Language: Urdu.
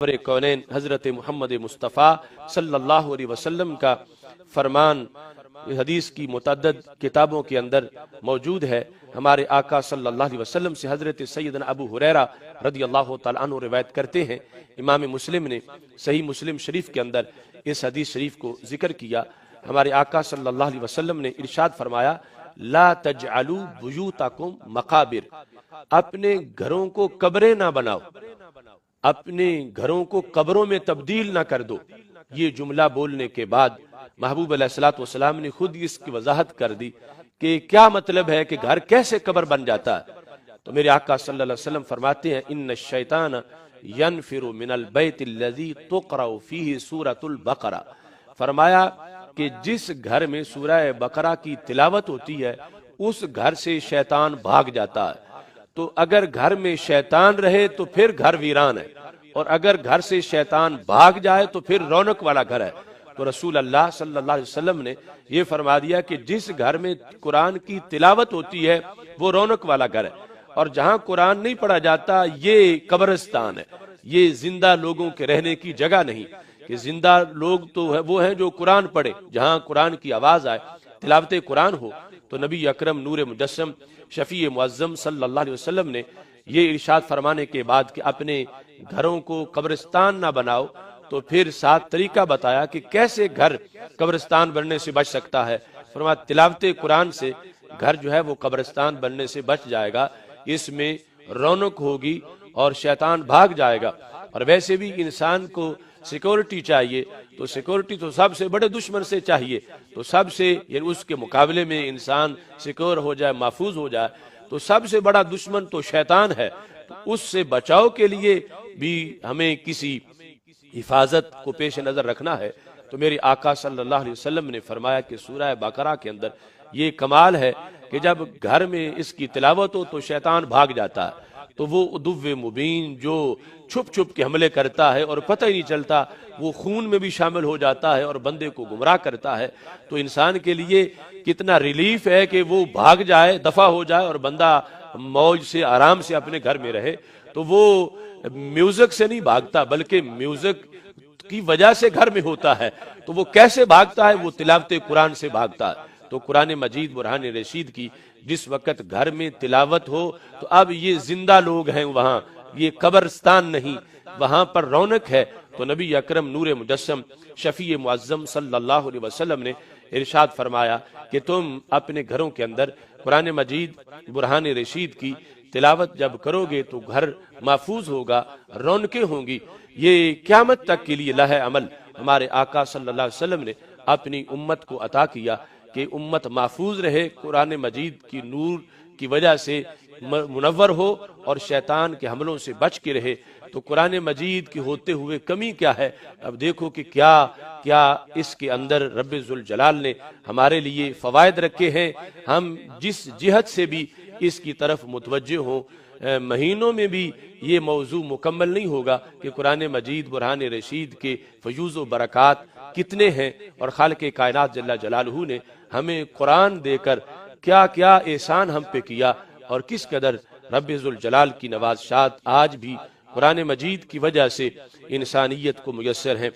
سرور کونین حضرت محمد مصطفیٰ صلی اللہ علیہ وسلم کا فرمان حدیث کی متعدد کتابوں کے اندر موجود ہے۔ ہمارے آقا صلی اللہ علیہ وسلم سے حضرت سیدنا ابو ہریرہ رضی اللہ تعالیٰ عنہ روایت کرتے ہیں، امام مسلم نے صحیح مسلم شریف کے اندر اس حدیث شریف کو ذکر کیا۔ ہمارے آقا صلی اللہ علیہ وسلم نے ارشاد فرمایا، لا تجعلوا بیوتکم مقابر، اپنے گھروں کو قبریں نہ بناؤ، اپنے گھروں کو قبروں میں تبدیل نہ کر دو۔ یہ جملہ بولنے کے بعد محبوب علیہ الصلوۃ والسلام نے خود اس کی وضاحت کر دی کہ کیا مطلب ہے کہ گھر کیسے قبر بن جاتا ہے۔ تو میرے آقا صلی اللہ علیہ وسلم فرماتے ہیں، ان الشیطان ینفر من البیت الذی تقرأ فیہ سورۃ البقرہ، فرمایا کہ جس گھر میں سورہ بقرہ کی تلاوت ہوتی ہے اس گھر سے شیطان بھاگ جاتا ہے۔ تو اگر گھر میں شیطان رہے تو پھر گھر ویران ہے، اور اگر گھر سے شیطان بھاگ جائے تو پھر رونق والا گھر ہے۔ تو رسول اللہ صلی اللہ علیہ وسلم نے یہ فرما دیا کہ جس گھر میں قرآن کی تلاوت ہوتی ہے وہ رونق والا گھر ہے، اور جہاں قرآن نہیں پڑھا جاتا یہ قبرستان ہے، یہ زندہ لوگوں کے رہنے کی جگہ نہیں۔ کہ زندہ لوگ تو وہ ہیں جو قرآن پڑھے، جہاں قرآن کی آواز آئے، تلاوت قرآن ہو۔ تو نبی اکرم نور مجسم شفیع معظم صلی اللہ علیہ وسلم نے یہ ارشاد فرمانے کے بعد کہ اپنے گھروں کو قبرستان نہ بناؤ، تو پھر ساتھ طریقہ بتایا کہ کیسے گھر قبرستان بننے سے بچ سکتا ہے۔ فرمایا تلاوت قرآن سے گھر جو ہے وہ قبرستان بننے سے بچ جائے گا، اس میں رونق ہوگی اور شیطان بھاگ جائے گا۔ اور ویسے بھی انسان کو سیکورٹی چاہیے، تو سیکورٹی تو سب سے بڑے دشمن سے چاہیے، تو سب سے یعنی اس کے مقابلے میں انسان سیکور ہو جائے، محفوظ ہو جائے، تو سب سے بڑا دشمن تو شیطان ہے۔ تو اس سے بچاؤ کے لیے بھی ہمیں کسی حفاظت کو پیش نظر رکھنا ہے۔ تو میرے آقا صلی اللہ علیہ وسلم نے فرمایا کہ سورہ بقرہ کے اندر یہ کمال ہے کہ جب گھر میں اس کی تلاوت ہو تو شیطان بھاگ جاتا ہے۔ تو وہ عدو مبین جو چھپ چھپ کے حملے کرتا ہے اور پتہ ہی نہیں چلتا، وہ خون میں بھی شامل ہو جاتا ہے اور بندے کو گمراہ کرتا ہے، تو انسان کے لیے کتنا ریلیف ہے کہ وہ بھاگ جائے، دفع ہو جائے، اور بندہ موج سے آرام سے اپنے گھر میں رہے۔ تو وہ میوزک سے نہیں بھاگتا، بلکہ میوزک کی وجہ سے گھر میں ہوتا ہے۔ تو وہ کیسے بھاگتا ہے؟ وہ تلاوت قرآن سے بھاگتا ہے۔ تو قرآن مجید برہان رشید کی جس وقت گھر میں تلاوت ہو تو اب یہ زندہ لوگ ہیں وہاں، یہ قبرستان نہیں، وہاں پر رونق ہے۔ تو نبی اکرم نور مجسم شفیع معظم صلی اللہ علیہ وسلم نے ارشاد فرمایا کہ تم اپنے گھروں کے اندر قرآن مجید برہان رشید کی تلاوت جب کرو گے تو گھر محفوظ ہوگا، رونقیں ہوں گی۔ یہ قیامت تک کے لیے لہ عمل ہمارے آقا صلی اللہ علیہ وسلم نے اپنی امت کو عطا کیا کہ امت محفوظ رہے، قرآن مجید کی نور کی وجہ سے منور ہو اور شیطان کے حملوں سے بچ کے رہے۔ تو قرآن مجید کی ہوتے ہوئے کمی کیا ہے؟ اب دیکھو کہ کیا اس کے اندر رب ذوالجلال نے ہمارے لیے فوائد رکھے ہیں۔ ہم جس جہت سے بھی اس کی طرف متوجہ ہوں، مہینوں میں بھی یہ موضوع مکمل نہیں ہوگا کہ قرآن مجید برہان رشید کے فیوز و برکات کتنے ہیں، اور خالق کائنات جل جلالہ نے ہمیں قرآن دے کر کیا کیا احسان ہم پہ کیا، اور کس قدر رب ذوالجلال کی نوازشات آج بھی قرآن مجید کی وجہ سے انسانیت کو میسر ہیں۔